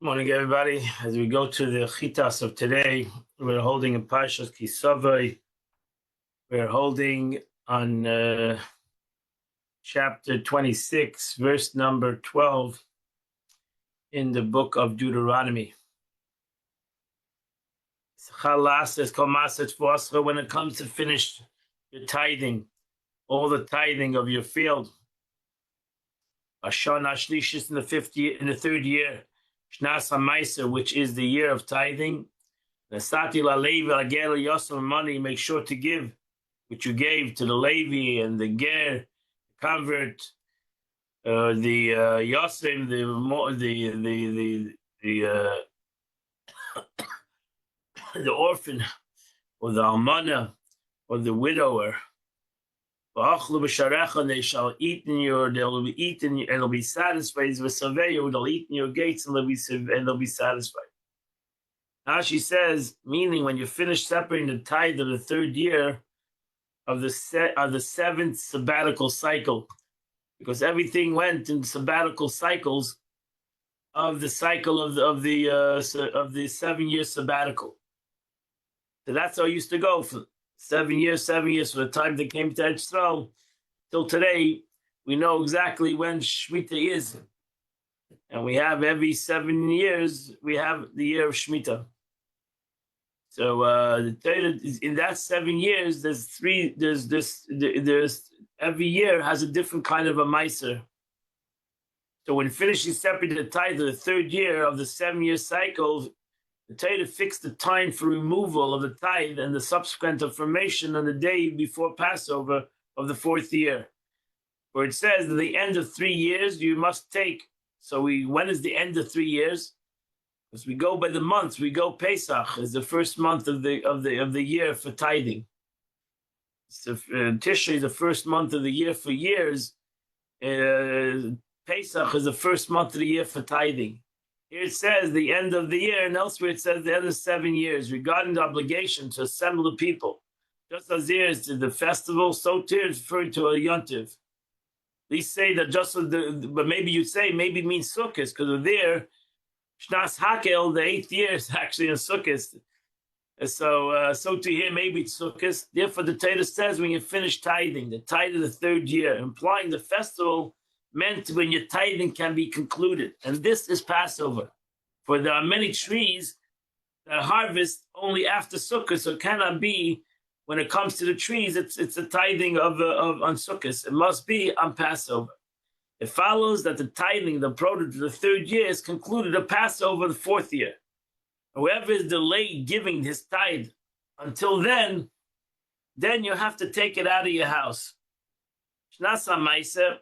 Morning, everybody. As we go to the Chitas of today, we're holding in Parshas Kisavai. We're holding on chapter 26, verse number 12 in the book of Deuteronomy. When it comes to finish your tithing, all the tithing of your field, Ashana Shlishis in the third year, Shnas HaMaiser, which is the year of tithing. Nasati la Levi Agel Yosem money. Make sure to give what you gave to the Levi and the Ger, the convert, the Yosem, the orphan, or the almana, or the widower. And they shall eat in your. They'll be eaten, and they'll be satisfied. They'll eat in your gates, and they'll be satisfied. Now she says, meaning when you finish separating the tithe of the third year of the seventh sabbatical cycle, because everything went in sabbatical cycles of the cycle of the 7-year sabbatical. So that's how it used to go for 7 years, from the time they came to Eretz Yisrael till today. We know exactly when Shemitah is, and we have every 7 years we have the year of Shemitah. So in that 7 years, there's every year has a different kind of a meiser. So when finishing separating the tithe of the third year of the 7-year cycle, the Torah fixed the time for removal of the tithe and the subsequent affirmation on the day before Passover of the 4th year, where it says at the end of 3 years you must take. So when is the end of 3 years? Because we go by the months, we go Pesach is the first month of the year for tithing. So Tishrei is the first month of the year for years. Pesach is the first month of the year for tithing. Here it says the end of the year, and elsewhere it says the end of 7 years, regarding the obligation to assemble the people. Just as here is to the festival, so too is referring to a yontiv. These say that but maybe you'd say maybe it means Sukkot, because there, Shnas Hakel, the 8th year, is actually in Sukkot. So to here, maybe it's Sukkot. Therefore, the Torah says when you finish tithing, the tithe of the 3rd year, implying the festival meant when your tithing can be concluded. And this is Passover. For there are many trees that harvest only after Sukkot, so it cannot be when it comes to the trees, it's a tithing on Sukkot. It must be on Passover. It follows that the tithing, the produce of the 3rd year, is concluded at Passover the 4th year. Whoever is delayed giving his tithe until then you have to take it out of your house. Shnas HaMaiser,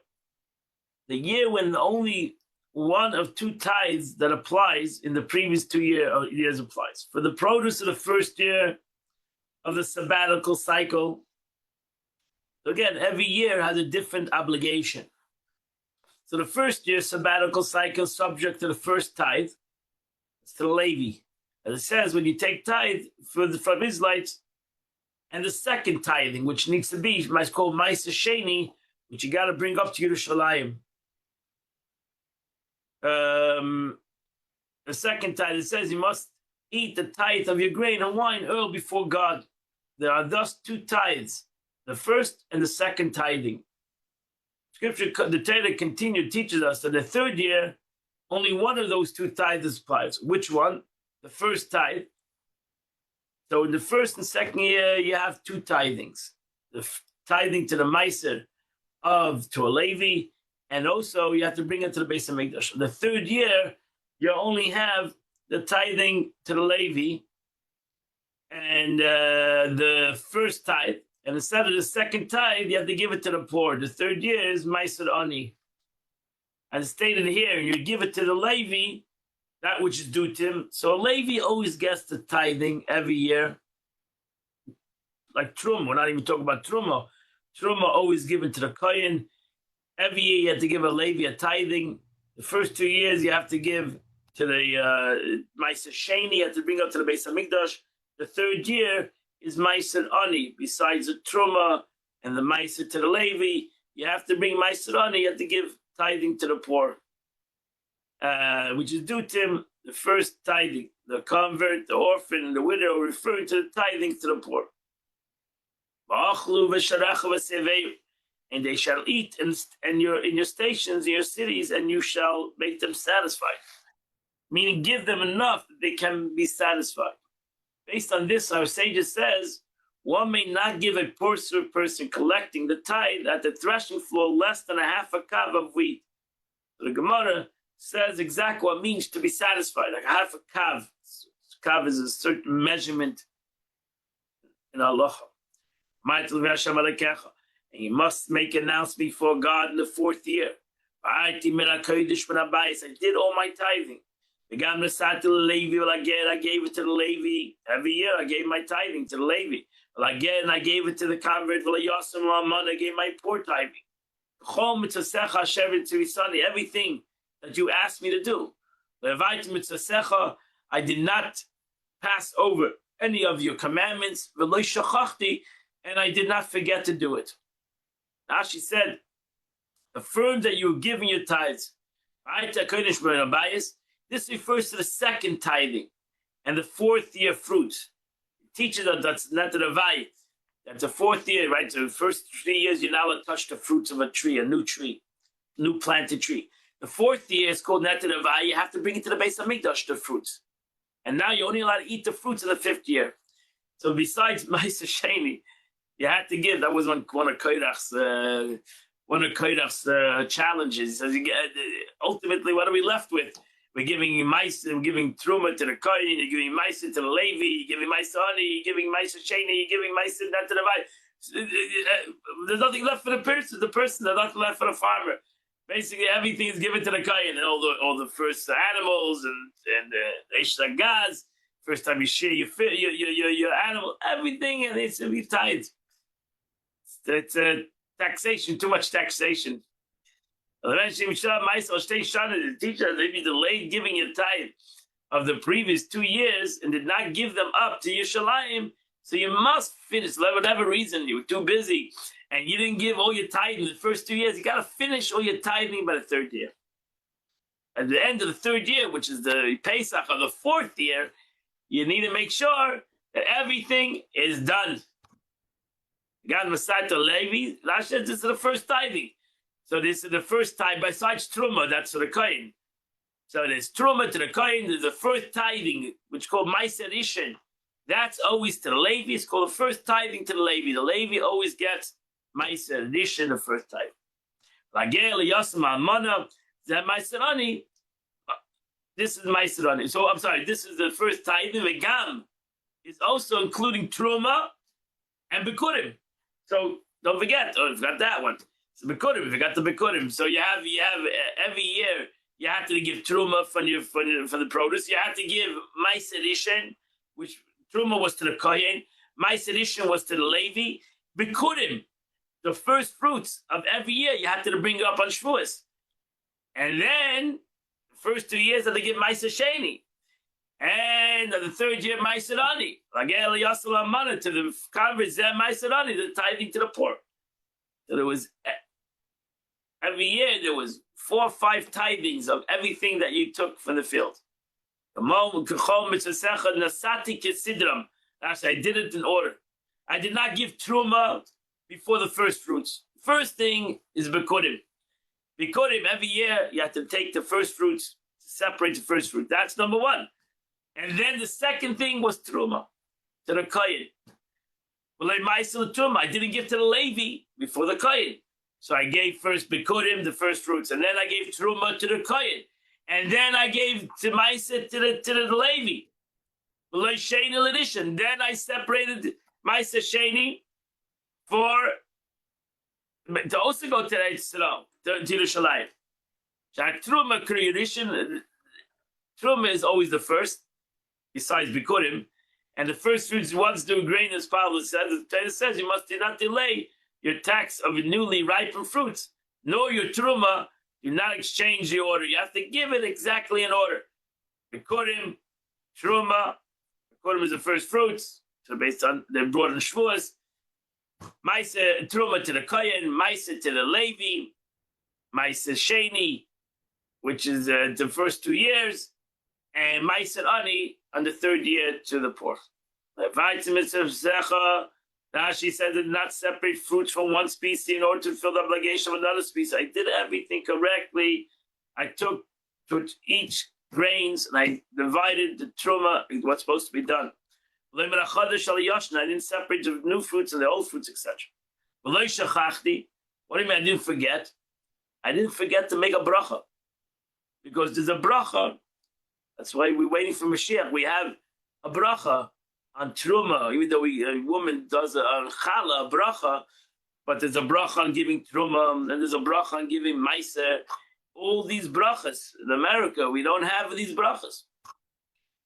the year when only one of 2 tithes that applies in the previous 2 years applies. For the produce of the 1st year of the sabbatical cycle, so again, every year has a different obligation. So the 1st year sabbatical cycle is subject to the first tithe. It's to the Levi. As it says, when you take tithe from Israelites, and the second tithing, which needs to be called Ma'aser Sheni, which you got to bring up to Yerushalayim. The second tithe, it says you must eat the tithe of your grain and wine early before God. There are thus 2 tithes, the first and the second tithing. Scripture, the Torah continued, teaches us that the 3rd year, only one of those 2 tithes applies. Which one? The first tithe. So in the 1st and 2nd year, you have 2 tithings. The tithing to the Meiser to a Levi, and also you have to bring it to the Beis HaMikdash. The 3rd year, you only have the tithing to the Levi and the first tithe. And instead of the second tithe, you have to give it to the poor. The 3rd year is Ma'aser Ani. As stated here, you give it to the Levi, that which is due to him. So a Levi always gets the tithing every year. Like Truma, we're not even talking about Truma. Truma always given to the Kohen. Every year you have to give a Levi a tithing. The first 2 years you have to give to the Ma'aser Sheni, you have to bring up to the Beis HaMikdash. The 3rd year is Ma'aser Ani. Besides the Truma and the Ma'aser to the Levi, you have to bring Ma'aser Ani, you have to give tithing to the poor, which is due to him. the first tithing, the convert, the orphan, the widow, referring to the tithing to the poor. And they shall eat in your stations, in your cities, and you shall make them satisfied. Meaning, give them enough that they can be satisfied. Based on this, our sages says, one may not give a poor person collecting the tithe at the threshing floor less than a half a kav of wheat. So the Gemara says exactly what it means to be satisfied, like a half a kav. Kav is a certain measurement in Allah. And you must make an announcement before God in the 4th year. I did all my tithing. I gave it to the Levi. Every year I gave my tithing to the Levi. Again, I gave it to the convert. I gave my poor tithing. Everything that you asked me to do. I did not pass over any of your commandments, and I did not forget to do it. Rashi said, affirm that you're giving your tithes. This refers to the second tithing and the 4th year fruits. It teaches that that's not the Ravayit. That's the 4th year, right? So the first 3 years, you're not allowed to touch the fruits of a tree, a new planted tree. The 4th year is called Neter Ravayit. You have to bring it to the Beis Hamikdash, the fruits. And now you're only allowed to eat the fruits in the 5th year. So besides Ma'aser Sheni, you had to give. That was one of Koirach's challenges. He says, ultimately, what are we left with? We're giving Ma'aser, we're giving Truma to the Kohen, you're giving Ma'aser to the Levi, you're giving Ma'aser Ani, you're giving Ma'aser Sheni, you're giving Ma'aser not to the Vayit. There's nothing left for the person. There's nothing left for the farmer. Basically, everything is given to the Kohen, and all the first animals and Eish Gaz. First time you share your animal, everything, and it's to be tithed. It's taxation, too much taxation. Eventually, the teacher, if you delayed giving your tithe of the previous 2 years and did not give them up to Yerushalayim, so you must finish. For whatever reason, you were too busy and you didn't give all your tithe in the first 2 years. You got to finish all your tithing by the 3rd year. At the end of the 3rd year, which is the Pesach of the 4th year, you need to make sure that everything is done. God Masat Levi, this is the first tithing. So this is the first tithe, besides Truma, that's to the Kohen. So there's Truma to the Kohen, there's the first tithing, which is called Ma'aser Rishon. That's always to the Levi. It's called the first tithing to the Levi. The Levi always gets Ma'aser Rishon, the first tithe. Lagel, Yasam, Almana, that Ma'aser Ani, this is Ma'aser Ani. So I'm sorry, this is the first tithing. The Gam is also including Truma and Bikurim. So don't forget, I forgot that one. So Bikurim, you forgot the Bikurim. So you have every year you have to give Truma for the produce. You have to give Ma'aser Rishon, which Truma was to the Kohen. Ma'aser Rishon was to the Levi. Bikurim, the first fruits of every year, you have to bring it up on Shavuos. And then the first 2 years, they give Ma'aser Sheni. And the 3rd year, Ma'aser Ani. Lagel Yasal Amana to the converts, Ma'aser Ani, the tithing to the poor. So there was, every year, there was 4 or 5 tithings of everything that you took from the field. Actually, I did it in order. I did not give Truma before the first fruits. First thing is Bikurim. Bikurim, every year, you have to take the first fruits, separate the first fruit. That's number 1. And then the second thing was Truma, to the Kohen. I didn't give to the Levi before the Kohen. So I gave first Bikurim, the first fruits, and then I gave Truma to the Kohen. And then I gave to Ma'aser to the Levi. Sheni addition. Then I separated Ma'aser Sheni to also go to Yerushalayim. Truma is always the first, besides Bikurim. And the first fruits, once the grain is Paul says, the Torah says you must not delay your tax of newly ripened fruits, nor your Truma. Do not exchange the order. You have to give it exactly in order. Bikurim, Truma. Bikurim is the first fruits. So based on, they're brought in Shavuos. Ma'aser Truma to the Kohen, Ma'aser to the Levi, Ma'aser Sheni, which is the first 2 years, and Meiser Ani on the third year to the poor. Rashi said did not separate fruits from one species in order to fulfill the obligation of another species. I did everything correctly. I took each grains and I divided the truma, what's supposed to be done. I didn't separate the new fruits and the old fruits, etc. What do you mean I didn't forget? I didn't forget to make a bracha. Because there's a bracha. That's why we're waiting for Mashiach. We have a bracha on truma, even though a woman does on challah, a bracha, but there's a bracha on giving truma, and there's a bracha on giving meiser. All these brachas in America, we don't have these brachas.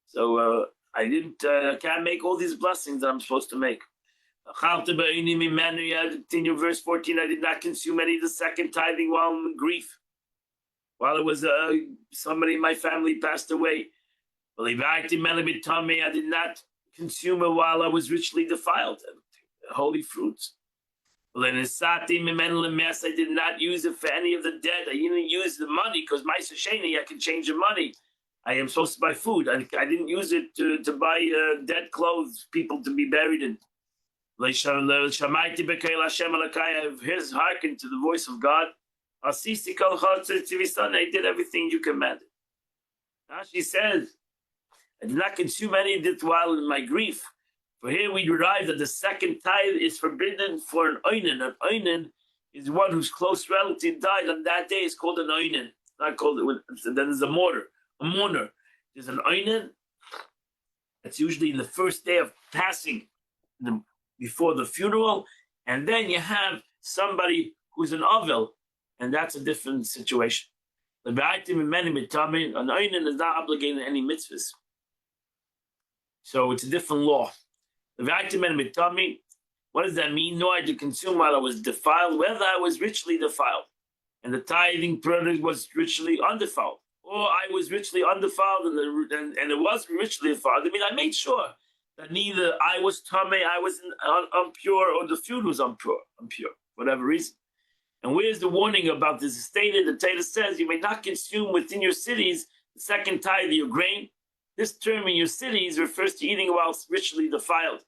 So I can't make all these blessings that I'm supposed to make. Continue verse 14. I did not consume any of the second tithing while I'm in grief. While it was somebody in my family passed away. I did not consume it while I was richly defiled. Holy fruits. I did not use it for any of the dead. I didn't use the money because my Sheni, I can change the money. I am supposed to buy food. I didn't use it to buy dead clothes, people to be buried in. I have hearkened to the voice of God. I did everything you commanded. Now she says, I did not consume any of it while in my grief. For here we derive that the second tithe is forbidden for an oinen. An oinen is one whose close relative died on that day. It's called an oinen. Not called it. Then there's a mourner. There's an oinen. It's usually in the first day of passing, before the funeral, and then you have somebody who's an ovel, and that's a different situation. An oinen is not obligated to any mitzvahs. So it's a different law. What does that mean? No, I did consume while I was defiled, whether I was richly defiled, and the tithing product was richly undefiled, or I was richly undefiled and it was richly defiled. I mean, I made sure that neither I was tamei, I was impure, or the food was impure, whatever reason. And where's the warning about this? It's stated, the Torah says, you may not consume within your cities the second tithe of your grain. This term in your cities refers to eating whilst richly defiled,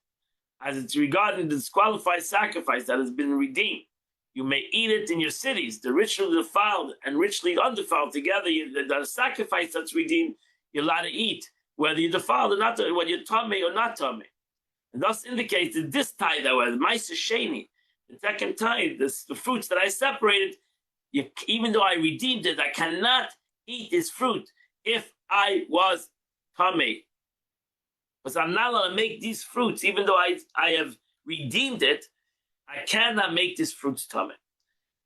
as it's regarding the disqualified sacrifice that has been redeemed. You may eat it in your cities, the richly defiled and richly undefiled together. The sacrifice that's redeemed, you're allowed to eat, whether you're defiled or not, whether you're tamei or not tamei. And thus indicates that this tithe, however, ma'aser sheni, the second tithe, the fruits that I separated, even though I redeemed it, I cannot eat this fruit if I was tamei. Because I'm not allowed to make these fruits, even though I have redeemed it, I cannot make these fruits tamei.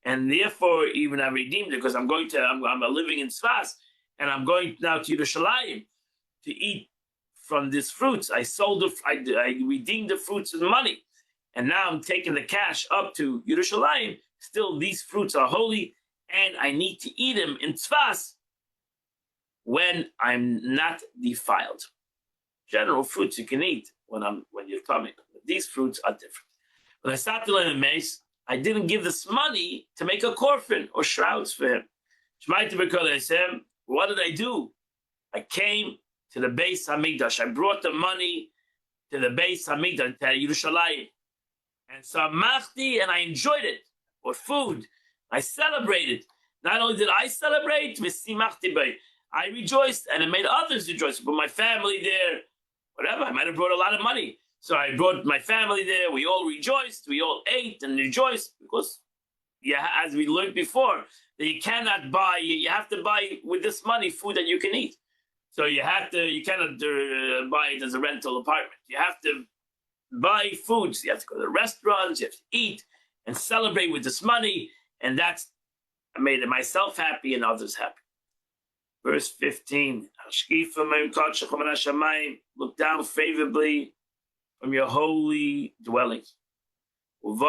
And therefore, even I redeemed it, because I'm living in Sfas, and I'm going now to Yerushalayim to eat from these fruits. I redeemed the fruits with money. And now I'm taking the cash up to Yerushalayim. Still, these fruits are holy, and I need to eat them in Tzfas when I'm not defiled. General fruits you can eat when you're coming. These fruits are different. When I started to learn the mace, I didn't give this money to make a coffin or shrouds for him. What did I do? I came to the Beis Hamikdash. I brought the money to the Beis Hamikdash, to Yerushalayim. And samachti, and I enjoyed it. Or food. I celebrated. Not only did I celebrate, I rejoiced, and it made others rejoice. But my family there, whatever, I might have brought a lot of money. So I brought my family there. We all rejoiced. We all ate and rejoiced. Because, as we learned before, that you cannot buy, you have to buy with this money food that you can eat. So you cannot buy it as a rental apartment. You have to buy foods. You have to go to restaurants. You have to eat and celebrate with this money. And I made myself happy and others happy. Verse 15. Look down favorably from your holy dwelling. And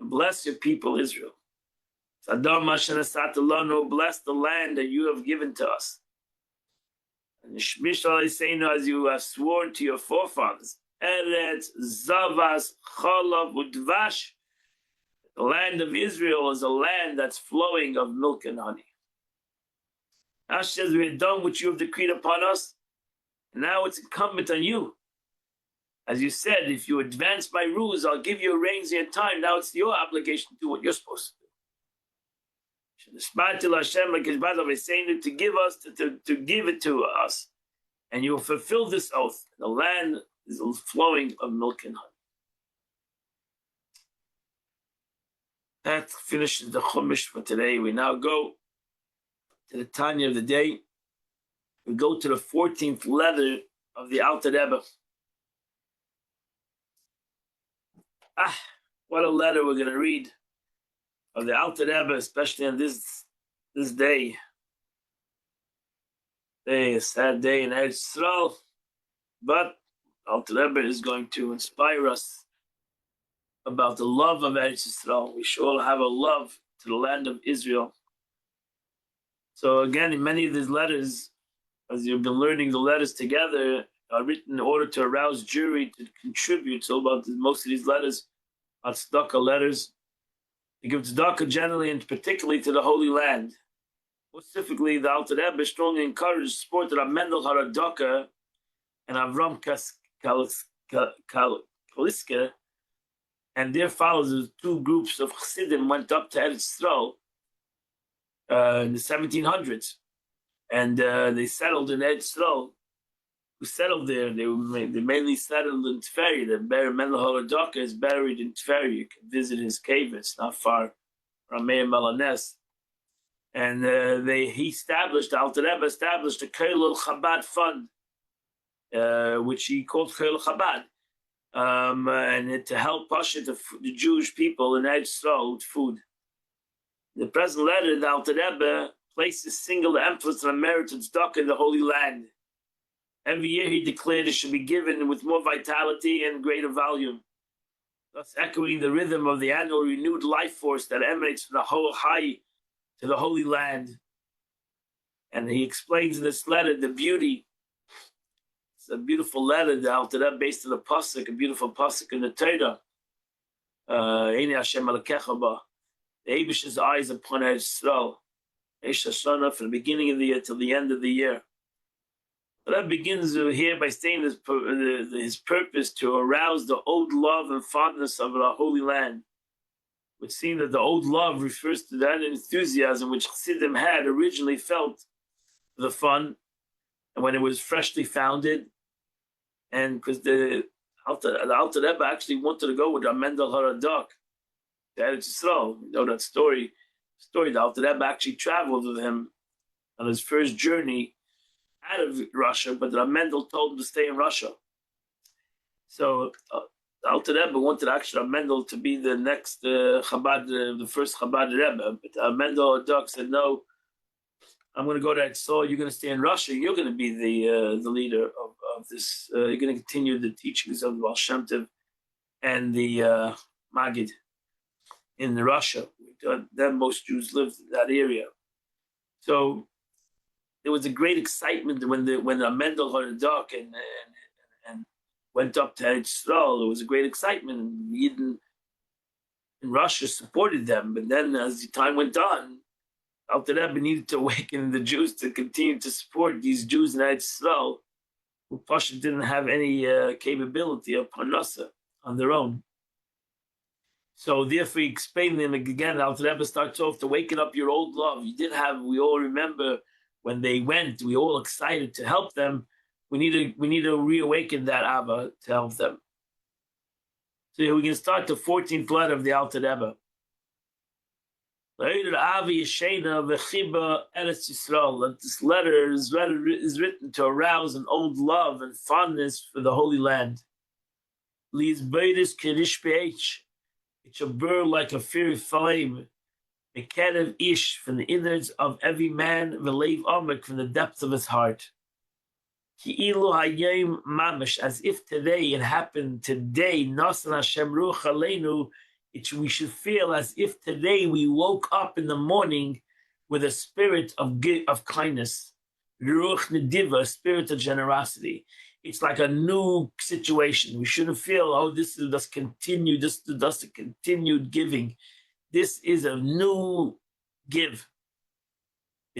bless your people Israel. Bless the land that you have given to us. And as you have sworn to your forefathers, Eretz Zavas Chalav Udvash. The land of Israel is a land that's flowing of milk and honey. Hashem says, we are done what you have decreed upon us. And now it's incumbent on you. As you said, if you advance my rules, I'll give you a range and time. Now it's your obligation to do what you're supposed to do. Saying to give us, to give it to us. And you will fulfill this oath. The land is flowing of milk and honey. That finishes the Chumash for today. We now go to the Tanya of the day. We go to the 14th letter of the Alter Rebbe. What a letter we're going to read of the Alter Rebbe, especially on this day. A sad day in Eretz Yisrael, but Alter Rebbe is going to inspire us about the love of Eretz Yisrael. We should all have a love to the land of Israel. So again, in many of these letters, as you've been learning, the letters together are written in order to arouse Jewry to contribute. So about most of these letters are tzedakah letters. They give tzedakah generally and particularly to the Holy Land. Specifically, the Alter Rebbe strongly encouraged support of Mendel Haradaka and Avram Kaliska, and their followers, two groups of Chassidim, went up to Eretz Yisrael in the 1700s, and they settled in Eretz Yisrael. Who settled there? They mainly settled in Tferi. The Mendel Haradaka is buried in Tferi. You can visit his cave; it's not far from Meir Melanes. And he established, Alter Rebbe established a Keilul Chabad fund, which he called Keilul Chabad, and to help push the Jewish people in Eretz Yisrael with food. In the present letter, the Alter Rebbe places single emphasis on merit and stock in the Holy Land. Every year he declared it should be given with more vitality and greater volume, thus echoing the rhythm of the annual renewed life force that emanates from the whole high to the Holy Land. And he explains in this letter the beauty. It's a beautiful letter, the Alter Rebbe, based on the pasuk, a beautiful pasuk in the Torah. Eini Hashem Elokecha ba. The Eibish's eyes upon Eretz Yisrael. Eish Hashanah, from the beginning of the year till the end of the year. But that begins here by saying his purpose to arouse the old love and fondness of the Holy Land. Which seems that the old love refers to that enthusiasm which Chassidim had originally felt for the fun, and when it was freshly founded, and because the Alter Rebbe actually wanted to go with Mendel Haradak to Eretz Yisrael. You know that story. The Alter Rebbe actually traveled with him on his first journey out of Russia, but Mendel told him to stay in Russia. So the Alter Rebbe wanted actually Mendel to be the next Chabad, the first Chabad Rebbe, but Mendel Haradak said, no, I'm going to go to Eretz. You're going to stay in Russia. You're going to be the leader of this. You're going to continue the teachings of the Baal Shem Tov and the Maggid in Russia. Then most Jews lived in that area. So there was a great excitement when Mendel Haradak and went up to Eretz Yisrael. There was a great excitement, and Yidden in Russia supported them. But then, as the time went on, Alter Rebbe needed to awaken the Jews to continue to support these Jews in Eretz Yisrael, who Pasha didn't have any capability of parnasa on their own. So therefore, he explained them again. Alter Rebbe starts off to waken up your old love. We all remember when they went, we all excited to help them. We need to reawaken that Abba to help them. So we can start the 14th letter of the Alter Rebbe. That this letter is written to arouse an old love and fondness for the Holy Land. It shall burn like a fiery flame. Mekerev ish, from the innards of every man, v'leiv omek, from the depths of his heart. Ki'ilu hayom mamish, as if today it happened today. Nasan Hashem ruach aleinu. We should feel as if today we woke up in the morning with a spirit of kindness. Ruach nediva, a spirit of generosity. It's like a new situation. We shouldn't feel, this is just continued, this is just a continued giving. This is a new give.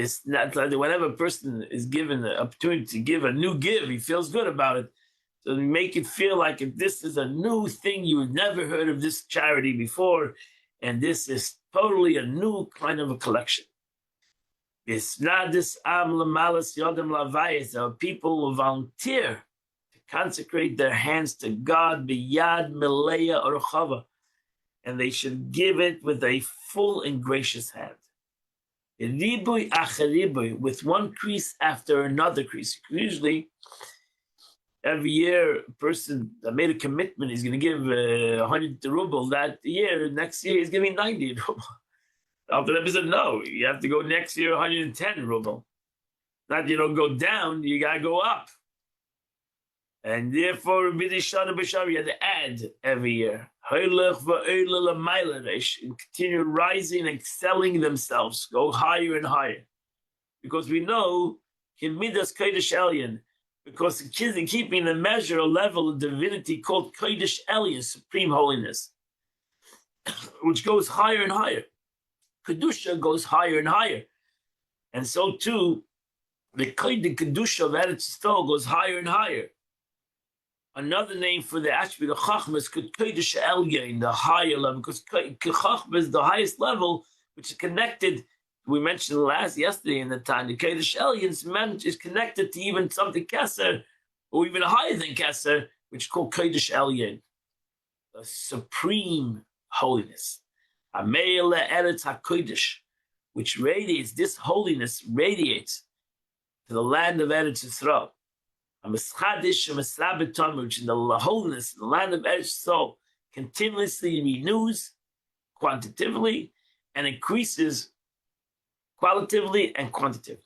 It's not like whenever a person is given the opportunity to give a new give, he feels good about it. So make it feel like if this is a new thing, you've never heard of this charity before, and this is totally a new kind of a collection. It's not this am lamalas yodem lavayis. There are people who volunteer to consecrate their hands to God biyad meleya orchava, and they should give it with a full and gracious hand. Ribui acheribui, with one crease after another crease. Usually, every year, a person that made a commitment is going to give 100 ruble that year. Next year, he's giving 90 ruble. After that, said, no, you have to go next year 110 ruble. Not you don't go down, you got to go up. And therefore, B'dishana b'shar, you had to add every year. Continue rising and excelling themselves, go higher and higher. Because we know, Midas Kodesh Elyon, because the kids are keeping the measure, a level of divinity called Kodesh Elyon, supreme holiness, which goes higher and higher. Kedusha goes higher and higher. And so too, the Kedusha of Eretz Yisrael goes higher and higher. Another name for the attribute of Chachma is Kodesh Elyon, the higher level, because Chachma is the highest level, which is connected. We mentioned yesterday in the time, the Kodesh Elyon is connected to even something Keser, or even higher than Keser, which is called Kodesh Elyon, the supreme holiness. Ameile Eretz HaKodesh, which radiates, this holiness radiates to the land of Eretz Yisrael. Which in the holiness, the land of Eretz Yisrael, continuously renews quantitatively and increases qualitatively and quantitatively.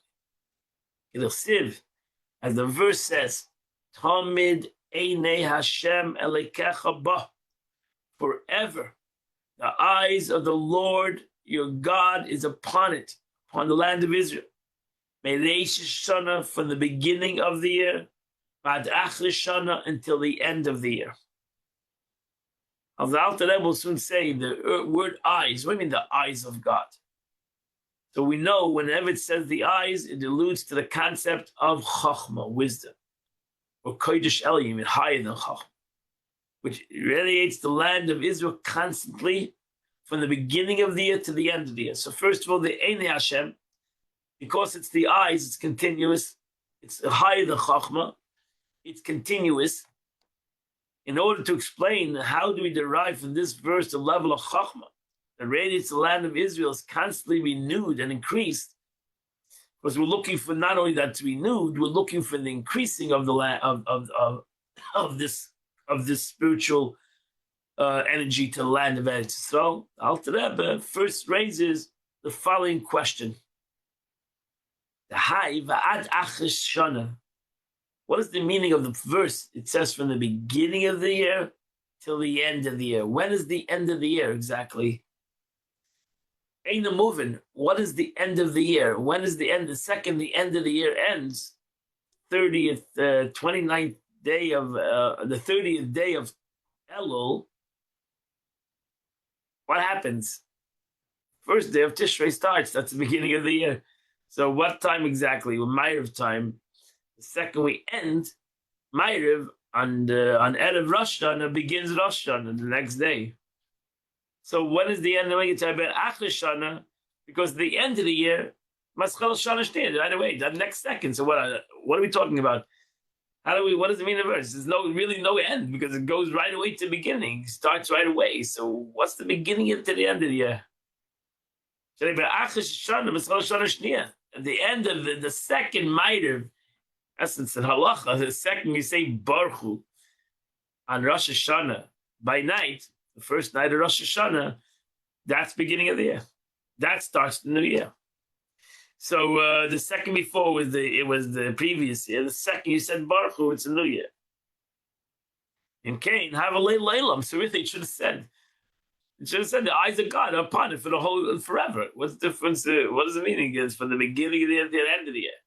As the verse says, Tamid Einei Hashem Elekecha Ba, forever the eyes of the Lord your God is upon it, upon the land of Israel. Meleish Shana, from the beginning of the year, Bad Achri Shana, until the end of the year. Al Alter Rebbe will soon say the word eyes. What do you mean the eyes of God? So we know whenever it says the eyes, it alludes to the concept of Chachma, wisdom, or Kodesh Elyon, higher than Chachma, which radiates the land of Israel constantly from the beginning of the year to the end of the year. So first of all, the Einei Hashem, because it's the eyes, it's continuous, it's higher than Chachma, it's continuous. In order to explain how do we derive from this verse the level of Chachma that radiates the land of Israel is constantly renewed and increased, because we're looking for not only that to be renewed, we're looking for the increasing of the land of this spiritual energy to the land of Eretz Yisrael. Alter Rebbe first raises the following question: the Hai va'ad Achris Shana. What is the meaning of the verse? It says from the beginning of the year till the end of the year. When is the end of the year exactly? Ain't a moving. What is the end of the year? When is the end? The second the end of the year ends, 30th, 29th day of the 30th day of Elul. What happens? First day of Tishrei starts. That's the beginning of the year. So what time exactly? Well, Ma'ariv time. The second we end Ma'ariv on Erev Rosh Hashanah begins Rosh Hashanah the next day. So when is the end of the year? Achri Shana, because the end of the year, Maschal Shana Shnei, right away, that next second. So what are we talking about? What does it mean in the verse? There's really no end, because it goes right away to the beginning. It starts right away. So what's the beginning to the end of the year? At the end of the second Ma'ariv, essence in halacha, the second you say Baruch Hu on Rosh Hashanah by night, the first night of Rosh Hashanah, that's beginning of the year. That starts the new year. So the second before was the previous year. The second you said Baruch Hu, it's a new year. In Cain, have a leilam. So really, it should have said the eyes of God are upon it for the whole forever. What's the difference? What does the meaning is from the beginning of the year to the end of the year?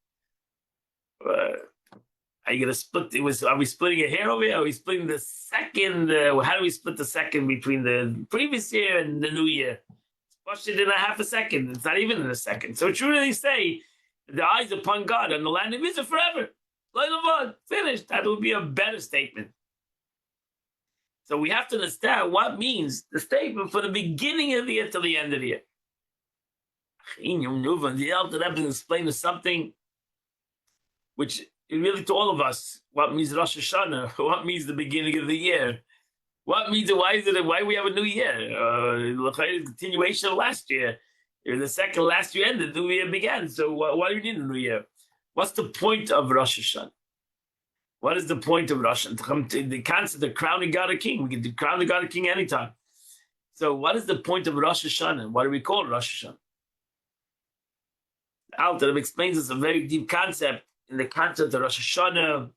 Are you going to split? Are we splitting a hair over here? Are we splitting the second? How do we split the second between the previous year and the new year? It's in a half a second. It's not even in a second. So what you really say The eyes upon God and the land of Israel forever. Finished. That would be a better statement. So we have to understand what means the statement for the beginning of the year till the end of the year. The Alter Rebbe explained something which really to all of us, what means Rosh Hashanah, what means the beginning of the year, what means why we have a new year, continuation of last year. The second last year ended, the new year began. So why do you need a new year? What's the point of Rosh Hashanah? What is the point of Rosh Hashanah? To come to the concept of crowning God a king. We can crown the God a king anytime. So what is the point of Rosh Hashanah? Why do we call it Rosh Hashanah? Alter Rebbe explains us a very deep concept in the concept of Rosh Hashanah.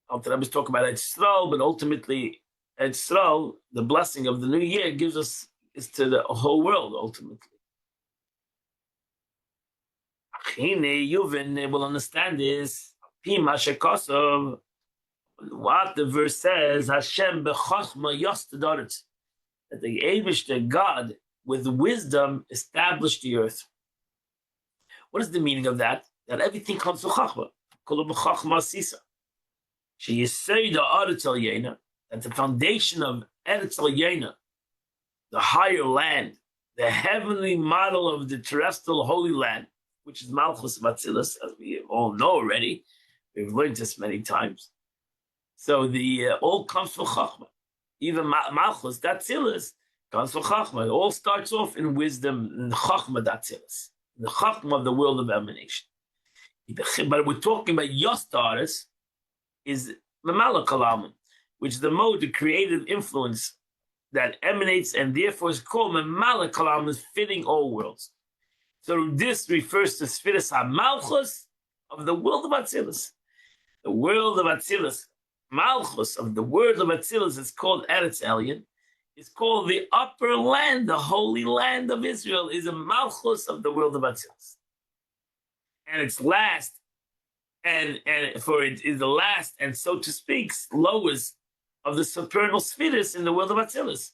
Alter Rebbe is talking about Eretz Yisrael, but ultimately Eretz Yisrael, the blessing of the new year, gives us is to the whole world ultimately. Yuvin will understand this. What the verse says, Hashem b'chachma yostad, that the Eibishter God with wisdom established the earth. What is the meaning of that? That everything comes from chachma. Kol b'chachma sisa. Sheyisei the Eretz Elyena, that the foundation of Eretz Elyena, the higher land, the heavenly model of the terrestrial holy land, which is Malchus Matzilus, as we all know already. We've learned this many times. So the all comes from Chachma. Even Malchus, Datzilus, comes from Chachma. It all starts off in wisdom, in Chachma Datzilus, in the Chachma of the world of emanation. But we're talking about Yostaris, is Mamala Kalam, which is the mode, the creative influence that emanates and therefore is called Mamala Kalam, is fitting all worlds. So this refers to Sfiras HaMalchus of the world of Atzilus. The world of Atzilus, Malchus of the world of Atzilus is called Eretz Elyon. It's called the upper land, the holy land of Israel is a Malchus of the world of Atzilus. And it's last, and for it is the last, and so to speak, lowest of the supernal spheres in the world of Atzilus.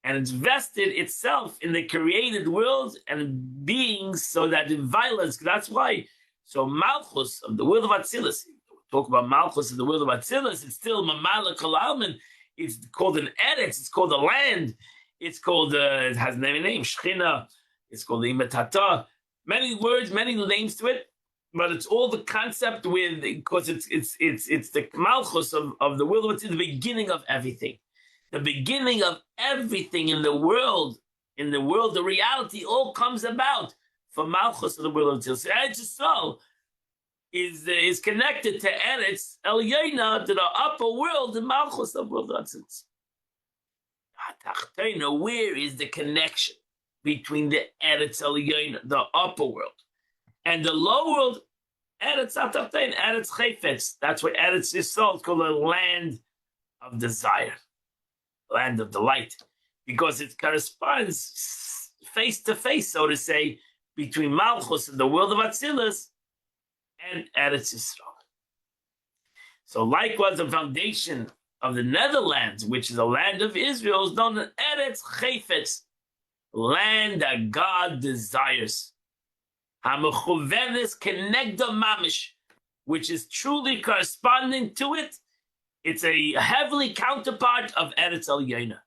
And it's vested itself in the created world and beings so that it violates. That's why. So Malchus of the world of Atzilus, talk about Malchus of the world of Atzilus, it's still Mamala Kalalman. It's called an Eretz, it's called a land, it's called, it has many names, Shechina, it's called the Imatata. Many words, many names to it, but it's all the concept with, because it's the Malchus of the world of Atzilus, the beginning of everything. The beginning of everything in the world, the reality all comes about from Malchus of the world of Atzilus. Eretz Yisrael is connected to Eretz Elyena, to the upper world, the Malchus of the world of Atzilus. Where is the connection between the Eretz Elyena, the upper world, and the lower world, Eretz Atachtein, Eretz Chayfetz? That's why Eretz Yisrael is called a land of desire. Land of delight, because it corresponds face to face, so to say, between Malchus and the world of Atzilus and Eretz Yisrael. So likewise, the foundation of the Netherlands, which is the land of Israel, is known as Eretz Chayfetz, land that God desires. Hamechuvenes kenegda mamish, which is truly corresponding to it. It's a heavenly counterpart of Eretz Elyena.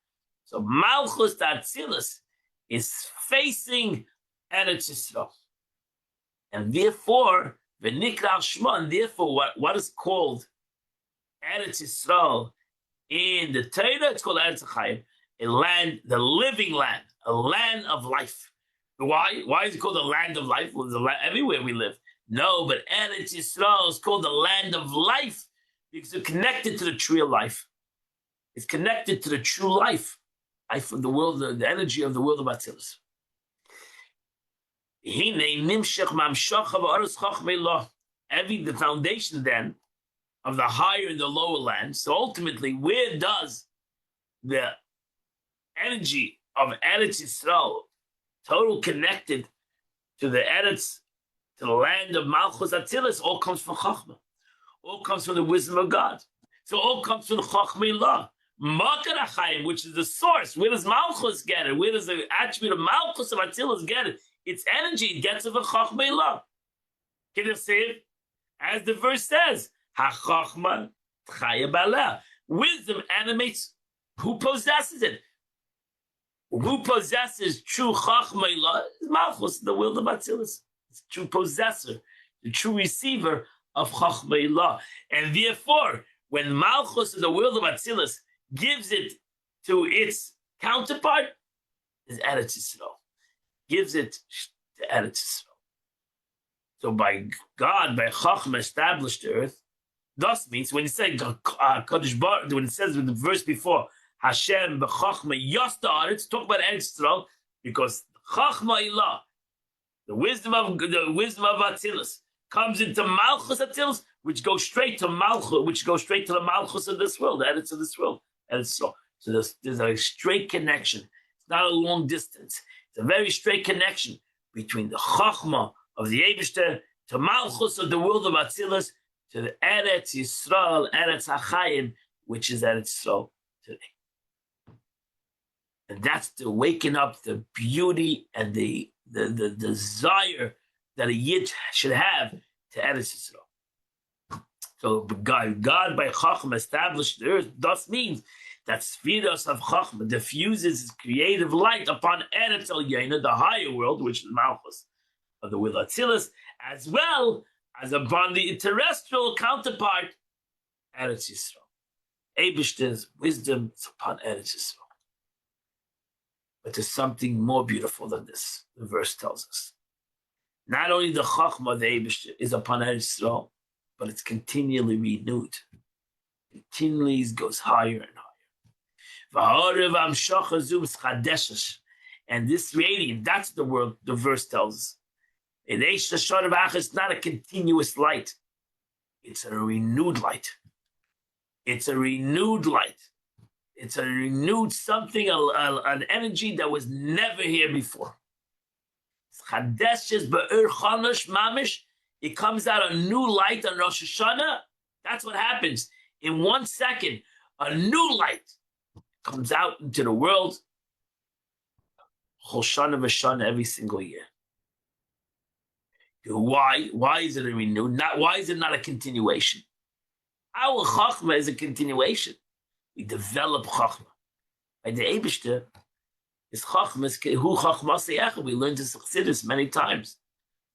So Malchus Atzilus is facing Eretz Yisrael. And therefore, V'nikra Shma, and therefore what is called Eretz Yisrael in the Torah, it's called Eretz Chayim, a land, the living land, a land of life. Why? Why is it called the land of life? Well, there's a land everywhere we live. No, but Eretz Yisrael is called the land of life, because it's connected to the tree of life. It's connected to the true life of the world, the energy of the world of Atzilus. The foundation then of the higher and the lower land. So ultimately, where does the energy of Eretz Yisrael, total connected to the Eretz, to the land of Malchus Atzilus, all comes from Chachma. All comes from the wisdom of God. So all comes from the Chachmei Law. Makar HaChaim, which is the source. Where does Malchus get it? Where does the attribute of Malchus of Atzilus get it? Its energy gets it from Chachmei Law. As the verse says, HaChachma Chaya Bala. Wisdom animates who possesses it. Who possesses true Chachma is Malchus, the will of Atzilus. It's the true possessor, the true receiver of Chachma. And therefore, when Malchus, the will of Atzilus, gives it to its counterpart, is Eretz Yisrael. Gives it to Eretz Yisrael. So by God, by Chachma, established the earth. Thus means when he said Kadosh Baruch, when it says in the verse before, Hashem b'Chachma yasta aretz, talk about Eretz Yisrael, because Chachma Ilah, the wisdom of Atzilus, comes into Malchus Atzilus, which goes straight to Malchus, which goes straight to the Malchus of this world, the Eretz of this world. Eretz Yisrael. So there's a straight connection. It's not a long distance. It's a very straight connection between the Chachma of the Eibishter to Malchus of the world of Atzilus, to the Eretz Yisrael, Eretz HaChayim, which is Eretz Yisrael today. And that's the waking up the beauty and the desire that a Yid should have to Eretz Yisrael. So God by Chachma established the earth, thus means that Sfiras of Chachma diffuses his creative light upon Eretz Elyono, the higher world, which is Malchus of the will of Atzilus, as well as upon the terrestrial counterpart, Eretz Yisrael. Eibishter's wisdom is upon Eretz Yisrael. But there's something more beautiful than this, the verse tells us. Not only the Chachma of the Eibishter is upon Eretz Yisrael, but it's continually renewed. Continually goes higher and higher. And this radiant, that's the word the verse tells us. In Eish Shor V'Ach, it's not a continuous light. It's a renewed light. It's a renewed light. It's a renewed something, an energy that was never here before. It comes out a new light on Rosh Hashanah. That's what happens. In 1 second, a new light comes out into the world. Chol Shana v'Shana every single year. Why? Why is it a renewed? Why is it not a continuation? Our Chachma is a continuation. We develop Chachma. By the Eibishter, his Chachma is who Chachma Se'echa. We learned this Chassidus many times.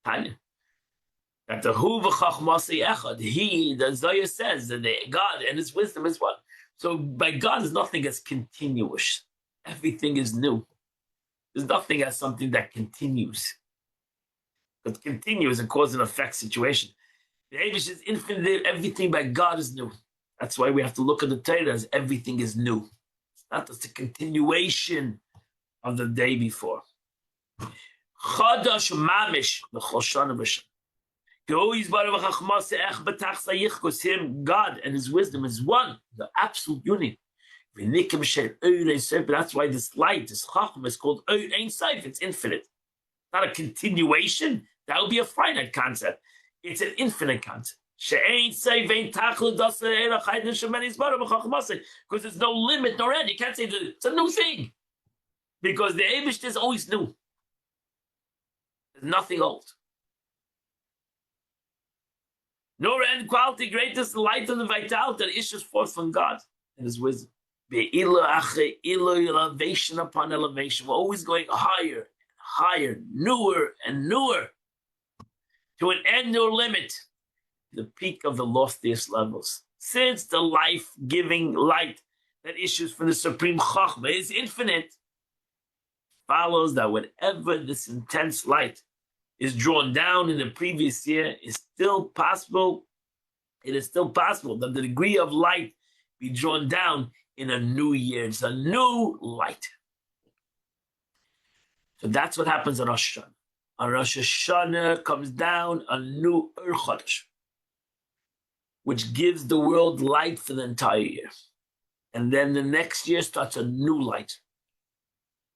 Tanya. That the who v'Chachma Se'echa, the Zohar says that God and his wisdom is one. So by God, there's nothing that's continuous. Everything is new. There's nothing as something that continues. But continue is a cause and effect situation. The Eibush is infinite. Everything by God is new. That's why we have to look at the Torah as everything is new. It's not just a continuation of the day before. Chadash mamish l'chol shana v'shana. Him, God and his wisdom is one, the absolute unity. That's why this light, this chachma, is called Ein Sof. It's infinite. Not a continuation. That would be a finite concept. It's an infinite concept. Because there's no limit nor end. You can't say it's a new thing. Because the Eibush is always new. There's nothing old. Nor end quality, greatest light and the vitality that issues forth from God and his wisdom. Elevation upon elevation. We're always going higher and higher, newer and newer, to an end or limit, the peak of the loftiest levels. Since the life-giving light that issues from the Supreme Chachma is infinite, follows that whatever this intense light is drawn down in the previous year is still possible. It is still possible that the degree of light be drawn down in a new year. It's a new light. So that's what happens on Rosh Hashanah. On Rosh Hashanah comes down a new Ur Chodesh, which gives the world light for the entire year. And then the next year starts a new light.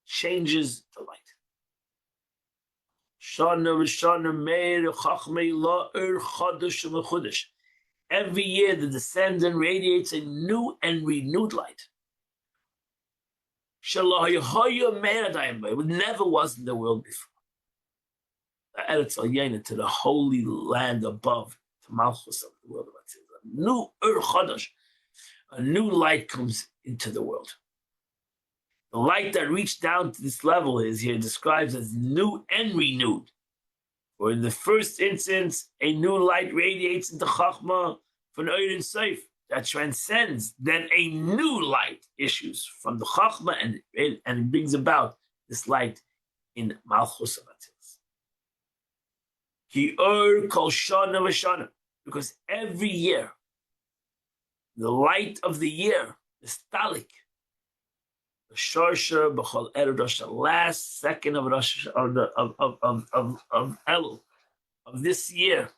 Changes the light. Every year the descendant radiates a new and renewed light. It never was in the world before. Eretz Alyena, to the holy land above, to Malchus of the world of Atzilus. A new Ur Chadash, a new light comes into the world. The light that reached down to this level is here described as new and renewed. Or in the first instance, a new light radiates into Chachma from Eirin Seif that transcends. Then a new light issues from the Chachma and brings about this light in Malchus of Atzilus. Ki Ur Kol Shana V'Shana, because every year, the light of the year, the stalik, the Shorsha B'Chol Erev Rosh, the last second of Rosh of Elul of this year,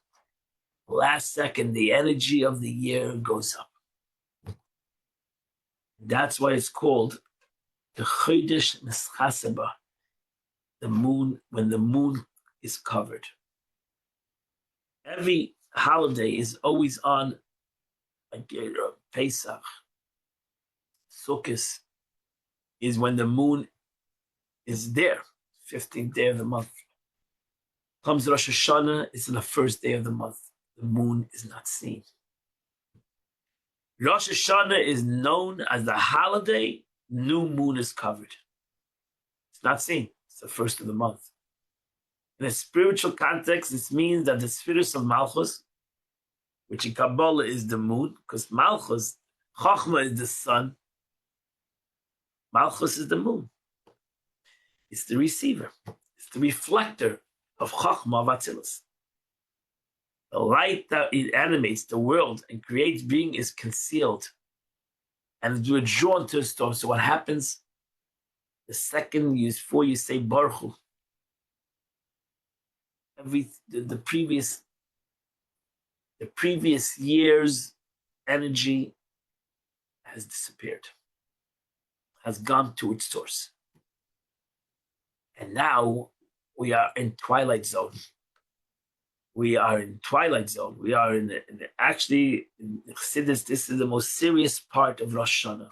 last second, the energy of the year goes up. That's why it's called the Chodesh Meschaseba, the moon, when the moon is covered. Every holiday is always on Pesach, Sukkot, is when the moon is there, 15th day of the month. Comes Rosh Hashanah, it's on the first day of the month. The moon is not seen. Rosh Hashanah is known as the holiday, new moon is covered. It's not seen, it's the first of the month. In a spiritual context, this means that the Sfiros of Malchus, which in Kabbalah is the moon, because Malchus, Chachma is the sun, Malchus is the moon. It's the receiver. It's the reflector of Chachma of Atzilus. The light that it animates the world and creates being is concealed and we're drawn to a storm. So what happens? The second before you say Baruch Hu, the previous year's energy has disappeared, has gone to its source. And now we are in twilight zone. We are in twilight zone. We are actually, in Chassidus, this is the most serious part of Rosh Hashanah.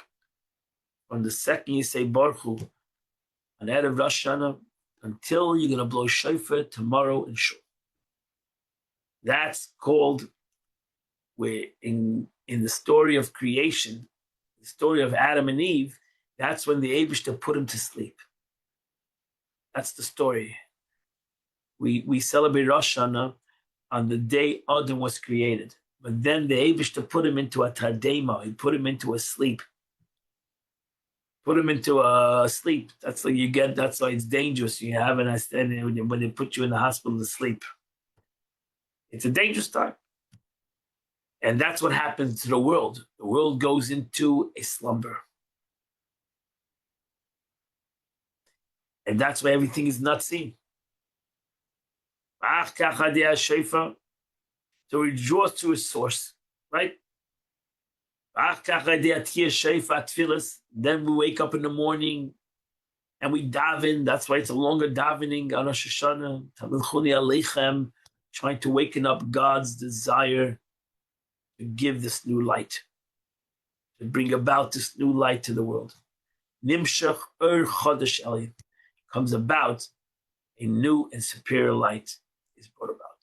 From the second you say Baruch Hu, on Erev Rosh Hashanah, until you're going to blow shofar tomorrow in Shul. That's called, where in the story of creation, the story of Adam and Eve, that's when the Eibishter put him to sleep. That's the story. We celebrate Rosh Hashanah on the day Adam was created. But then the Eibishter put him into a tardema. He put him into a sleep. Put him into a sleep. That's like you get. That's why it's dangerous. You have an understanding when they put you in the hospital to sleep. It's a dangerous time. And that's what happens to the world. The world goes into a slumber. And that's why everything is not seen. So he draws to his source, right? Then we wake up in the morning and we daven. That's why it's a longer davening on Rosh Hashanah. Trying to waken up God's desire to give this new light, to bring about this new light to the world. Nimshach Ur Chodesh Elyon comes about, a new and superior light is brought about.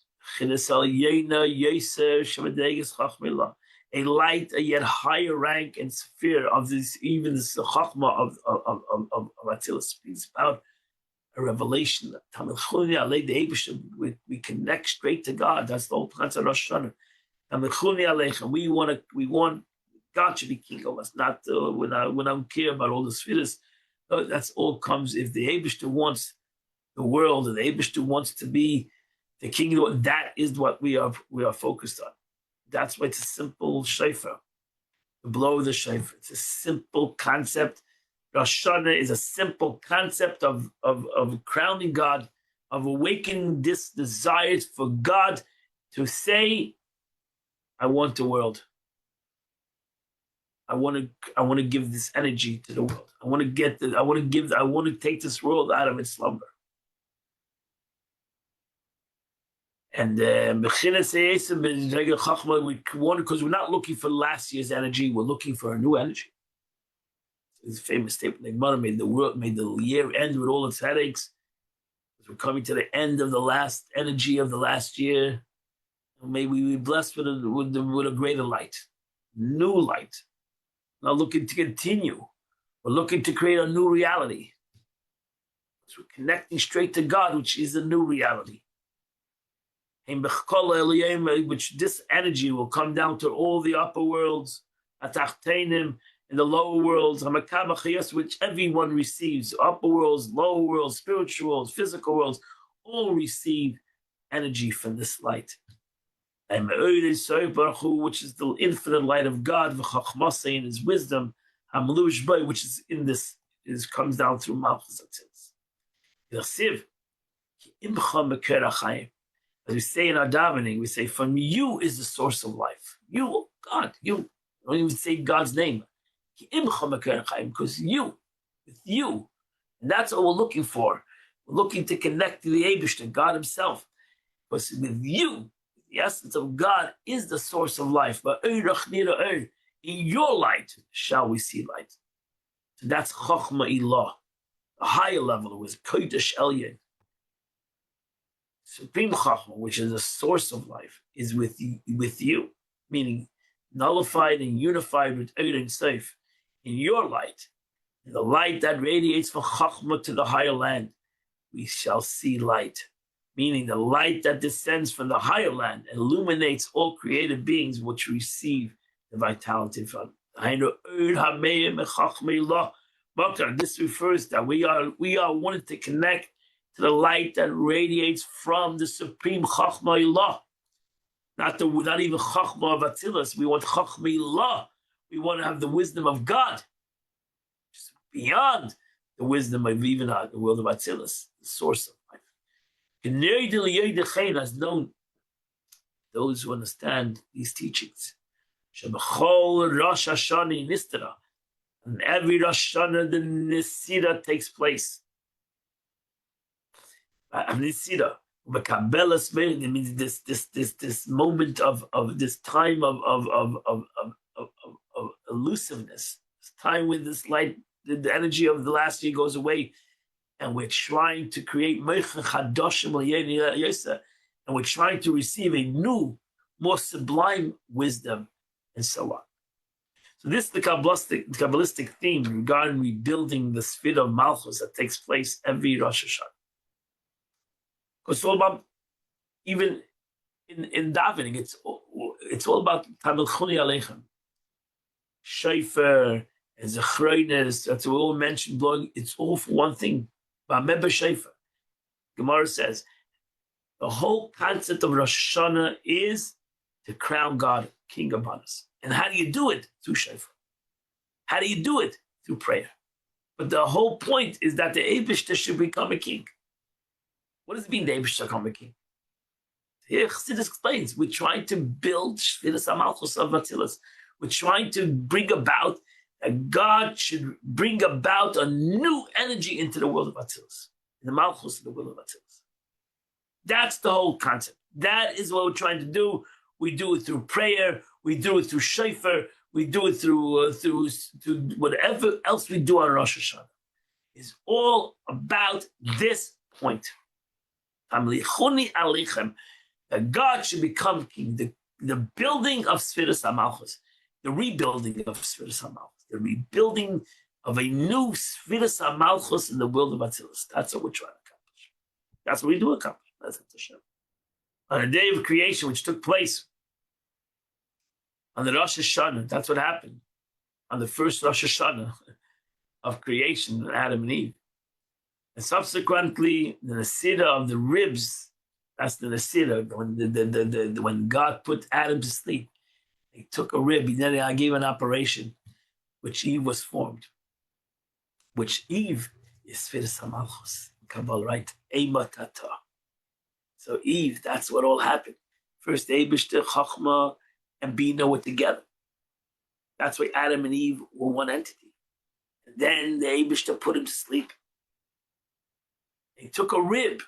A light, a yet higher rank and sphere of this, even this Chachma of Atzilus brings about a revelation. We connect straight to God. That's the whole concept of Rosh Hashanah. We want God to be king of us, not we don't care about all the spheres. That's all comes if the Eibishter wants the world, and the Eibishter wants to be the king. That is what we are focused on. That's why it's a simple shofar, to blow the shofar. It's a simple concept. Rosh Hashanah is a simple concept of crowning God, of awakening this desire for God to say, I want the world. I want to give this energy to the world. I want to take this world out of its slumber. And because we're not looking for last year's energy, we're looking for a new energy. It's a famous statement. The Gemara made the year end with all its headaches. We're coming to the end of the last energy of the last year. May we be blessed with a greater light, new light. Not looking to continue. We're looking to create a new reality. So we're connecting straight to God, which is a new reality. Which this energy will come down to all the upper worlds, atachtenim, in the lower worlds, which everyone receives, upper worlds, lower worlds, spiritual worlds, physical worlds, all receive energy from this light. And which is the infinite light of God, and His wisdom, which is in this, comes down through Malchus Atzilus. As we say in our davening, we say, from you is the source of life. You, God, you. Don't even say God's name. Because you, with you. And that's what we're looking for. We're looking to connect to the Eibishter, God himself. Because with you, the essence of God is the source of life. But in your light shall we see light. So that's Chochmah Ilah. The higher level was Kodesh Elyon. Supreme Chachma, which is the source of life, is with you, meaning nullified and unified with Eid and Seif. In your light, in the light that radiates from Chachma to the higher land, we shall see light, meaning the light that descends from the higher land illuminates all created beings which receive the vitality from. This refers that we are wanting to connect to the light that radiates from the supreme Chachma Ilah. Not even Chachma of Atzilus. We want Chachma Ilah. We want to have the wisdom of God. Just beyond the wisdom of even the world of Atzilus, the source of life. Has known those who understand these teachings. Shebachol Rosh Hashanah Nistara. And every Rosh Hashanah, the Nisira takes place. Nisira, it means this moment of this time of elusiveness, this time when this light, the energy of the last year goes away, and we're trying to create and we're trying to receive a new, more sublime wisdom, and so on. So this is the Kabbalistic theme regarding rebuilding the sphere of Malchus that takes place every Rosh Hashanah. Because it's all about, even in davening, it's all about Tamil Chuni Aleichem. Shofar and Zechronis, that's what we all mentioned, blowing, it's all for one thing. Ba'meh Shofar. Gemara says, the whole concept of Rosh Hashanah is to crown God King upon us. And how do you do it? Through Shofar. How do you do it? Through prayer. But the whole point is that the Eibishter should become a king. What does it mean, the Eibishter become a king? Here Chassidus explains, we're trying to build Shviras HaMalchus of Atzilus. We're trying to bring about that God should bring about a new energy into the world of Atzilus, in the Malchus of the world of Atzilus. That's the whole concept. That is what we're trying to do. We do it through prayer. We do it through Shofar. We do it through whatever else we do on Rosh Hashanah. It's all about this point. That God should become king. The building of Sfiras HaMalchus, the rebuilding of Sfiras HaMalchus, the rebuilding of a new Sfiras HaMalchus in the world of Atzilus. That's what we're trying to accomplish. That's what we do accomplish. That's Hashem. On the day of creation, which took place on the Rosh Hashanah, that's what happened. On the first Rosh Hashanah of creation, Adam and Eve. And subsequently, the Nesira of the ribs, that's the Nesira, when God put Adam to sleep, he took a rib, he then gave an operation, which Eve was formed. Which Eve is Sfiras HaMalchus, Kabbalah, right? Eimatata. So Eve, that's what all happened. First, Eibishter, Chachma, and Bina were together. That's why Adam and Eve were one entity. And then the Eibishter put him to sleep. He took a rib,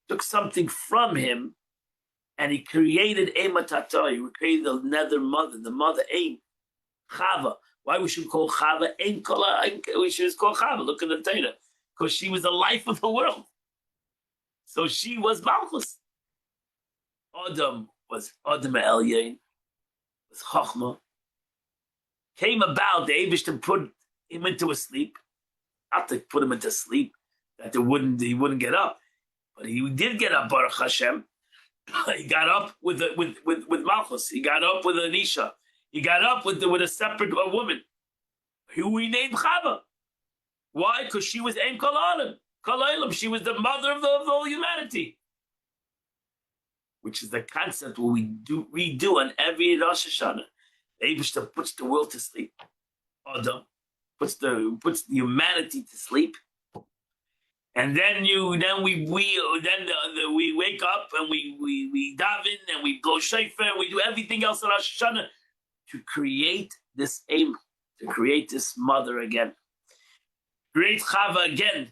took something from him, and he created Eimatata. He created another mother, the mother Ein, Chava. Why we should call Chava Ein Kola? We should call Chava. Look at the Torah, because she was the life of the world. So she was Malchus. Adam was Adam Elyon, was Chachma. Came about, the Eibishter put him into a sleep. Not to put him into sleep, that he wouldn't get up. But he did get up, Baruch Hashem. He got up with Malchus. He got up with Anisha. He got up with a separate woman, who we named Chava. Why? Because she was Ein Kol Olam. She was the mother of all humanity. Which is the concept what we redo on every Rosh Hashanah. The Eibishter puts the world to sleep. Adam puts the humanity to sleep. And then we wake up and we daven and we blow shofar and we do everything else in Rosh Hashanah to create this aim, to create this mother again, create Chava again,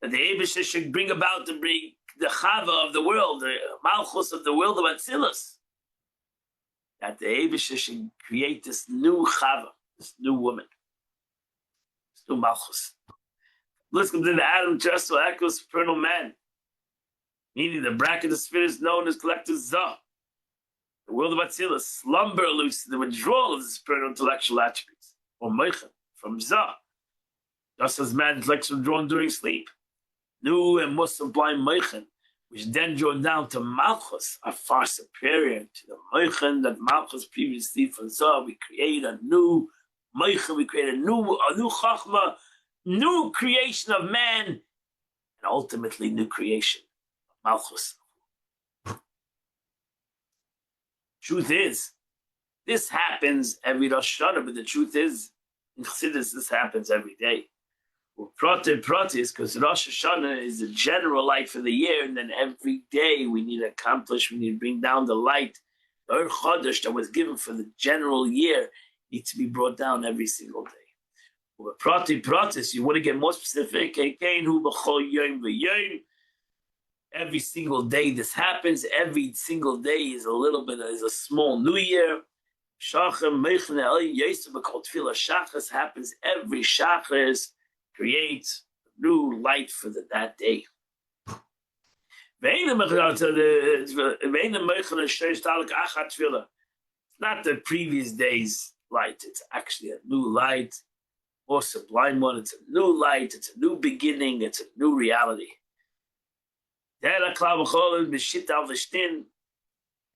that the Eibishter should bring about to bring the Chava of the world, the Malchus of the world of Atzilus, that the Eibishter should create this new Chava, this new woman, this new Malchus. Let's come to the Adam Chesel echoes supernal man, meaning the bracket of spirit is known as collective Zah. The world of Atzilus, slumber alludes to the withdrawal of the supernal intellectual attributes, or Meichen, from Zah, just as man intellectual withdrawn during sleep. New and more sublime Meichen, which then draw down to Malchus, are far superior to the Meichen that Malchus previously from Zah. We create a new Meichen, we create a new Chachma, new creation of man, and ultimately new creation of Malchus. Truth is, this happens every Rosh Hashanah, but the truth is, in Chassidus, this happens every day. Well, Prati is because Rosh Hashanah is the general light for the year, and then every day we need to accomplish, we need to bring down the light. The Or Chodesh that was given for the general year needs to be brought down every single day. Well, Pratis, you want to get more specific, every single day this happens. Every single day is a small new year. Shachas happens every Shachas, creates a new light for that day. It's not the previous day's light, it's actually a new light, more sublime one. It's a new light, it's a new beginning, it's a new reality.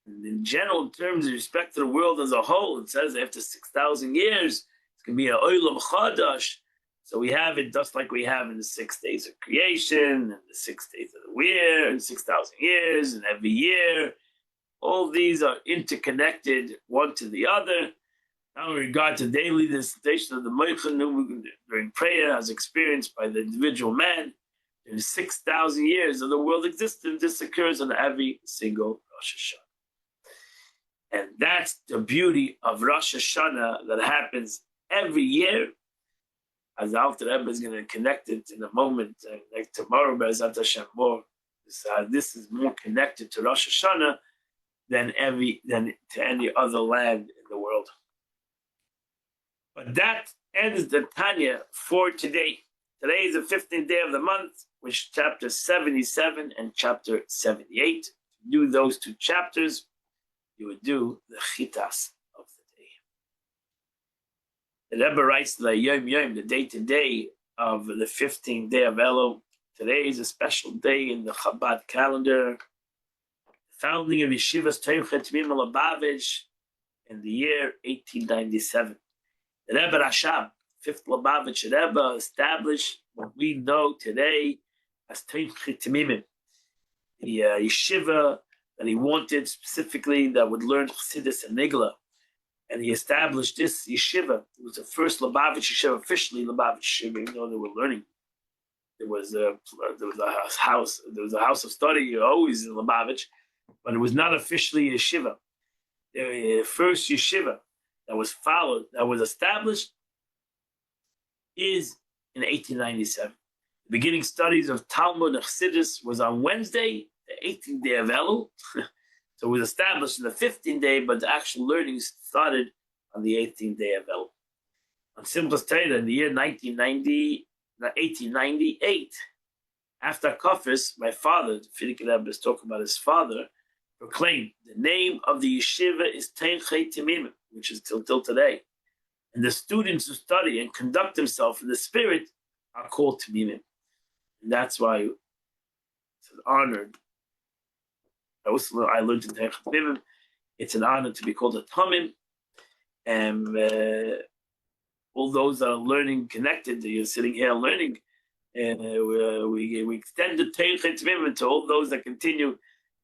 In general terms, in respect to the world as a whole, it says after 6,000 years, it's going to be an Olam Chadash. So we have it just like we have in the 6 days of creation, and the 6 days of the year, and 6,000 years, and every year. All these are interconnected one to the other. Now in regard to daily dissertation of the Meichen during prayer as experienced by the individual man, in 6,000 years of the world existence, this occurs on every single Rosh Hashanah. And that's the beauty of Rosh Hashanah that happens every year. As the Alter Rebbe is going to connect it in a moment, like tomorrow, Be'ezat Hashem, more. This is more connected to Rosh Hashanah than to any other land in the world. But that ends the Tanya for today. Today is the 15th day of the month, which chapter 77 and chapter 78. To do those two chapters, you would do the Chitas of the day. The Rebbe writes the Yom Yom, the day-to-day of the 15th day of Elul. Today is a special day in the Chabad calendar. The founding of Yeshivas Tomchei Temimim Lubavitch in the year 1897. The Rebbe Rashab, 5th Lubavitch Rebbe, established what we know today as Tomchei Temimim, the yeshiva that he wanted specifically that would learn Chassidus and Nigla. And he established this yeshiva. It was the first Lubavitch yeshiva, officially Lubavitch yeshiva, even though they were learning. There was a house of study always in Lubavitch, but it was not officially yeshiva. The first yeshiva that was established is in 1897. The beginning studies of Talmud and Chassidus was on Wednesday, the 18th day of Elul. So it was established in the 15th day, but the actual learning started on the 18th day of Elul. On Simchas Torah in the year 1898, After Kafis, my father, the Frierdiker Rebbe is talking about his father, proclaimed the name of the yeshiva is Teichei Timimim, which is till today. And the students who study and conduct themselves in the spirit are called Timimim. And that's why it's honored. I learned in Teichei Timimim, it's an honor to be called a Tamim. And all those that are learning connected, you're sitting here learning, and we extend the Teichei Timimim to all those that continue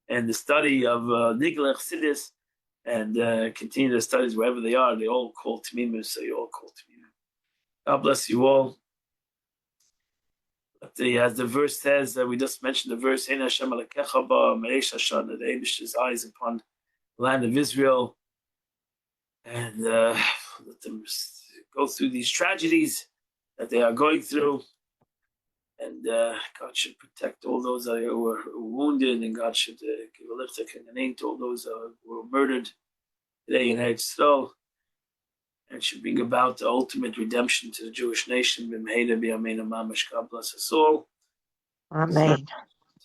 and the study of Nigla Chassidus and continue their studies wherever they are. They all call Tamimim, so you all call Tamimim. God bless you all. But as the verse says, we just mentioned the verse, Ein Hashem Elokecha ba me'esh Hashan, that Eibish's eyes upon the land of Israel, and let them go through these tragedies that they are going through. And God should protect all those that were wounded, and God should give a liftek and a name to all those that were murdered today in Eretz Yisrael, and should bring about the ultimate redemption to the Jewish nation. B'mheira b'yameinu mamash. God bless us all. Amen.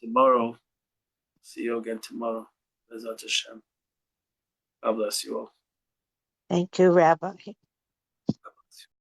Tomorrow, see you again tomorrow. Bezat Hashem. God bless you all. Thank you, Rabbi.